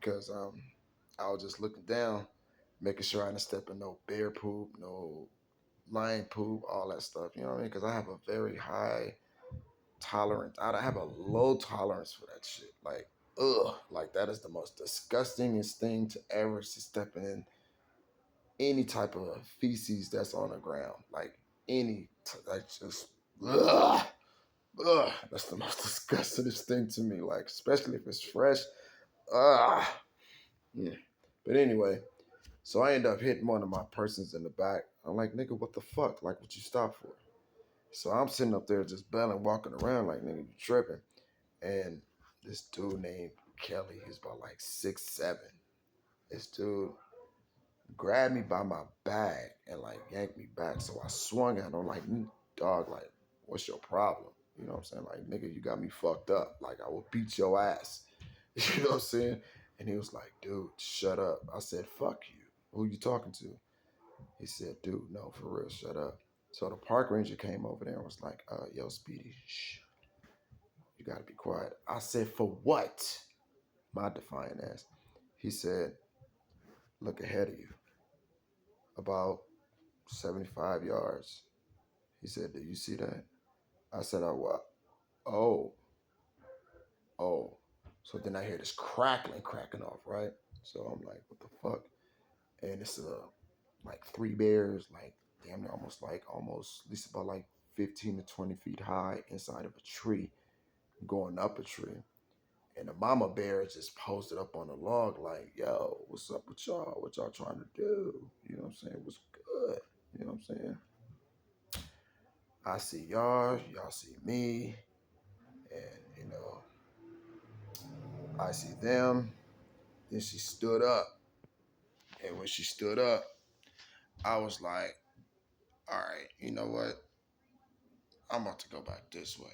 because I was just looking down, making sure I didn't step in no bear poop, no lion poop, all that stuff. You know what I mean? Because I have a very high tolerance. I have a low tolerance for that shit. Like, ugh, like that is the most disgustingest thing to ever see stepping in any type of feces that's on the ground. Like that's just ugh, ugh. That's the most disgustingest thing to me. Like, especially if it's fresh. Ugh. Yeah. But anyway, so I end up hitting one of my persons in the back. I'm like, nigga, what the fuck? Like, what you stop for? So I'm sitting up there just belling, walking around like, nigga, you tripping. And this dude named Kelly, he's about like 6'7". This dude grabbed me by my bag and like yanked me back. So I swung at him like, dog, like, what's your problem? You know what I'm saying? Like, nigga, you got me fucked up. Like, I will beat your ass. You know what I'm saying? And he was like, dude, shut up. I said, fuck you. Who you talking to? He said, dude, no, for real, shut up. So the park ranger came over there and was like, yo, Speedy, shh, you gotta be quiet. I said, for what? My defiant ass. He said, look ahead of you, about 75 yards. He said, do you see that? I said, oh, what? Oh, oh. So then I hear this cracking off, right? So I'm like, what the fuck? And it's like three bears, like damn near almost at least about like 15 to 20 feet high inside of a tree, going up a tree. And the mama bear is just posted up on the log, like, yo, what's up with y'all? What y'all trying to do? You know what I'm saying? What's good? You know what I'm saying? I see y'all see me, and I see them. Then she stood up. And when she stood up, I was like, all right, you know what? I'm about to go back this way.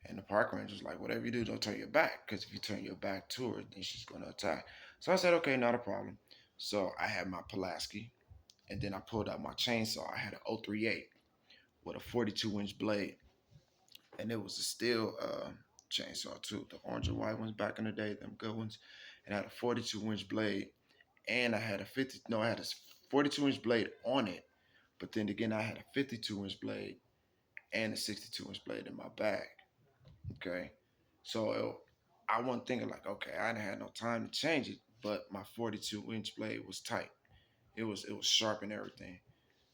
And the park ranger's like, whatever you do, don't turn your back. Because if you turn your back to her, then she's going to attack. So I said, okay, not a problem. So I had my Pulaski. And then I pulled out my chainsaw. I had an 038 with a 42-inch blade. And it was a steel chainsaw, too. The orange and white ones back in the day, them good ones. And I had a 42-inch blade. And I had I had a 42-inch blade on it. But then again, I had a 52-inch blade and a 62-inch blade in my bag. Okay. So I wasn't thinking like, okay, I didn't have no time to change it, but my 42-inch blade was tight. It was sharp and everything.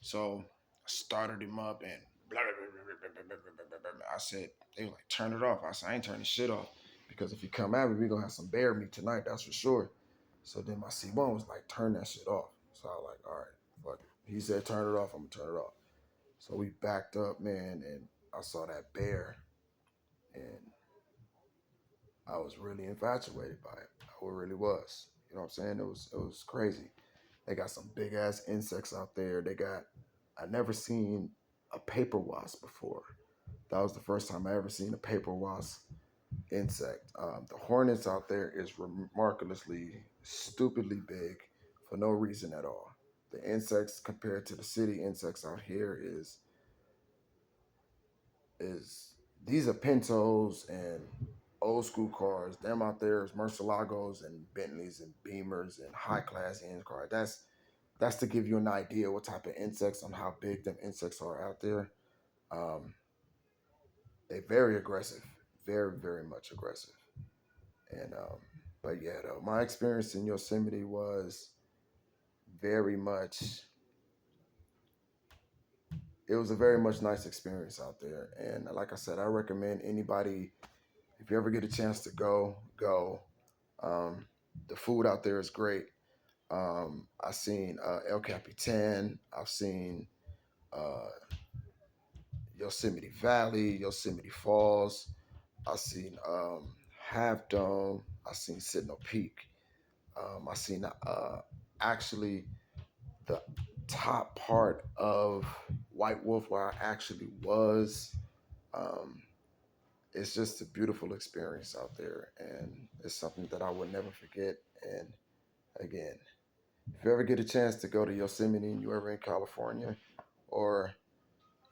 So I started him up and blah, blah, blah, blah, blah, blah, blah, blah, blah. I said, they were like, turn it off. I said, I ain't turning shit off because if you come at me, we gonna have some bear meat tonight, that's for sure. So then my C1 was like, turn that shit off. So I was like, all right, fuck it. He said, turn it off, I'm gonna turn it off. So we backed up, man, and I saw that bear, and I was really infatuated by it. I really was. You know what I'm saying? It was crazy. They got some big ass insects out there. I never seen a paper wasp before. That was the first time I ever seen a paper wasp insect. The hornets out there is remarkably stupidly big for no reason at all. The insects compared to the city insects out here is these are Pintos and old school cars. Them out there is Murcielagos and Bentleys and Beamers and high class end cars. That's to give you an idea what type of insects and how big them insects are out there. Um, they're very aggressive, very very much aggressive. And but yeah, though my experience in Yosemite was very much. It was a very much nice experience out there, and like I said, I recommend anybody if you ever get a chance to go. Um, the food out there is great. I've seen El Capitan. I've seen uh, Yosemite Valley, Yosemite Falls. I've seen Half Dome. I've seen Sentinel Peak. I've seen actually the top part of White Wolf where I actually was. Um, it's just a beautiful experience out there, and it's something that I will never forget. And again, if you ever get a chance to go to Yosemite and you're ever in California or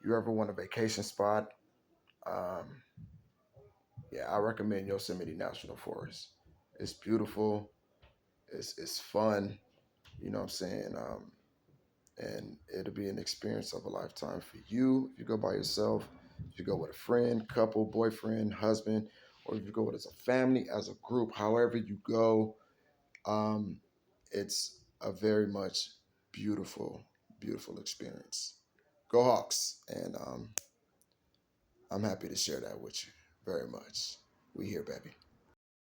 you ever want a vacation spot, um, yeah, I recommend Yosemite National Forest. It's beautiful. It's fun. You know what I'm saying? And it'll be an experience of a lifetime for you if you go by yourself, if you go with a friend, couple, boyfriend, husband, or if you go with as a family, as a group, however you go. um, it's a very much beautiful, beautiful experience. Go Hawks! And I'm happy to share that with you very much. We here, baby.